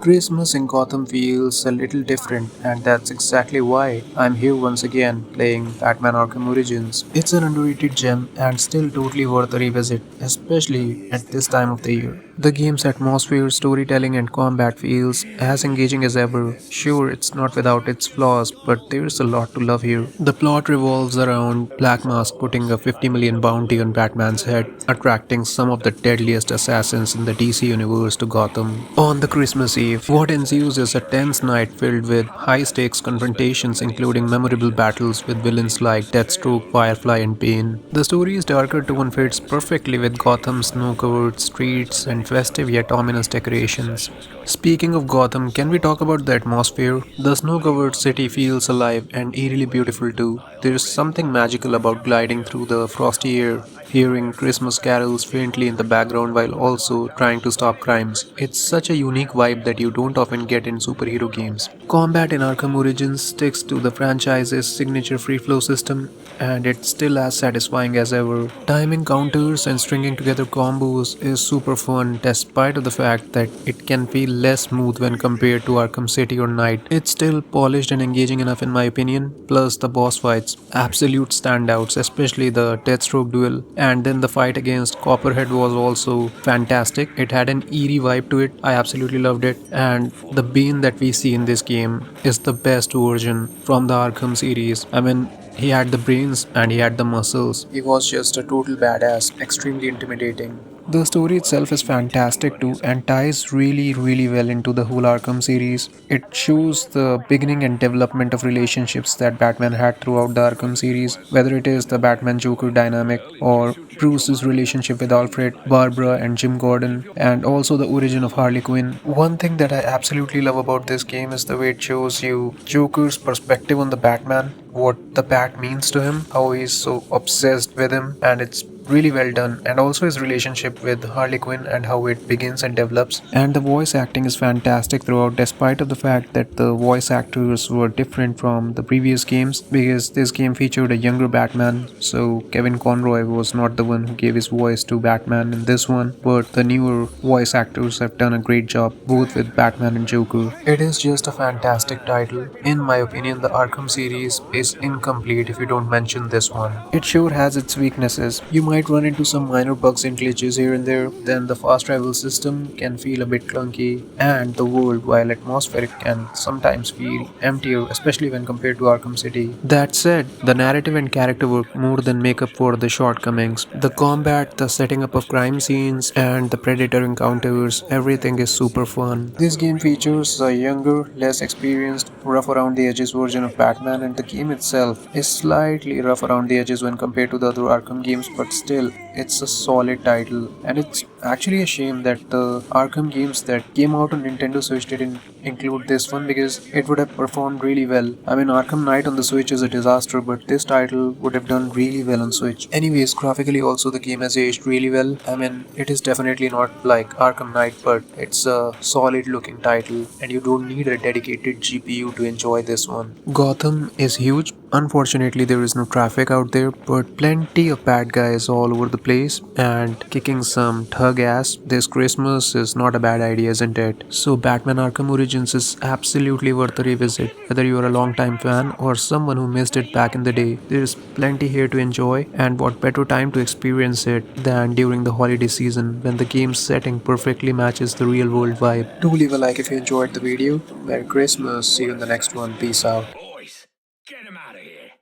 Christmas in Gotham feels a little different, and that's exactly why I'm here once again playing Batman Arkham Origins. It's an underrated gem and still totally worth a revisit, especially at this time of the year. The game's atmosphere, storytelling, and combat feels as engaging as ever. Sure, it's not without its flaws, but there's a lot to love here. The plot revolves around Black Mask putting a 50 million bounty on Batman's head, attracting some of the deadliest assassins in the DC universe to Gotham. On the Christmas Eve, what ensues is a tense night filled with high stakes confrontations, including memorable battles with villains like Deathstroke, Firefly, and Bane. The story's darker tone fits perfectly with Gotham's snow covered streets and festive yet ominous decorations. Speaking of Gotham, can we talk about the atmosphere? The snow covered city feels alive and eerily beautiful too. There's something magical about gliding through the frosty air, hearing Christmas carols faintly in the background while also trying to stop crimes. It's such a unique vibe that you don't often get in superhero games. Combat in Arkham Origins sticks to the franchise's signature free flow system, and it's still as satisfying as ever. Timing counters and stringing together combos is super fun despite of the fact that it can feel less smooth when compared to Arkham City or Knight. It's still polished and engaging enough in my opinion, plus the boss fights, absolute standouts, especially the Deathstroke duel, and then the fight against Copperhead was also fantastic. It had an eerie vibe to it. I absolutely loved it. And the Bane that we see in this game is the best version from the Arkham series. I mean, he had the brains and he had the muscles. He was just a total badass, extremely intimidating. The story itself is fantastic too and ties really well into the whole Arkham series. It shows the beginning and development of relationships that Batman had throughout the Arkham series, whether it is the Batman Joker dynamic or Bruce's relationship with Alfred, Barbara, and Jim Gordon, and also the origin of Harley Quinn. One thing that I absolutely love about this game is the way it shows you Joker's perspective on the Batman, what the Bat means to him, how he's so obsessed with him, and it's really well done, and also his relationship with Harley Quinn and how it begins and develops. And the voice acting is fantastic throughout, despite of the fact that the voice actors were different from the previous games, because this game featured a younger Batman, so Kevin Conroy was not the one who gave his voice to Batman in this one, but the newer voice actors have done a great job both with Batman and Joker. It is just a fantastic title. In my opinion, the Arkham series is incomplete if you don't mention this one. It sure has its weaknesses. You might run into some minor bugs and glitches here and there, then the fast travel system can feel a bit clunky, and the world, while atmospheric, can sometimes feel emptier, especially when compared to Arkham City. That said, the narrative and character work more than make up for the shortcomings. The combat, the setting up of crime scenes, and the predator encounters, everything is super fun. This game features a younger, less experienced, rough around the edges version of Batman, and the game itself is slightly rough around the edges when compared to the other Arkham games, but still, it's a solid title. And it's actually a shame that the Arkham games that came out on Nintendo Switch didn't include this one, because it would have performed really well. I mean, Arkham Knight on the Switch is a disaster, but this title would have done really well on Switch. Anyways, graphically also the game has aged really well. I mean, it is definitely not like Arkham Knight, but it's a solid looking title and you don't need a dedicated GPU to enjoy this one. Gotham is huge. Unfortunately, there is no traffic out there, but plenty of bad guys all over the place and kicking some thug ass. This Christmas is not a bad idea, isn't it? So Batman Arkham Origins is absolutely worth a revisit. Whether you are a long-time fan or someone who missed it back in the day, there is plenty here to enjoy, and what better time to experience it than during the holiday season when the game's setting perfectly matches the real world vibe. Do leave a like if you enjoyed the video. Merry Christmas. See you in the next one. Peace out.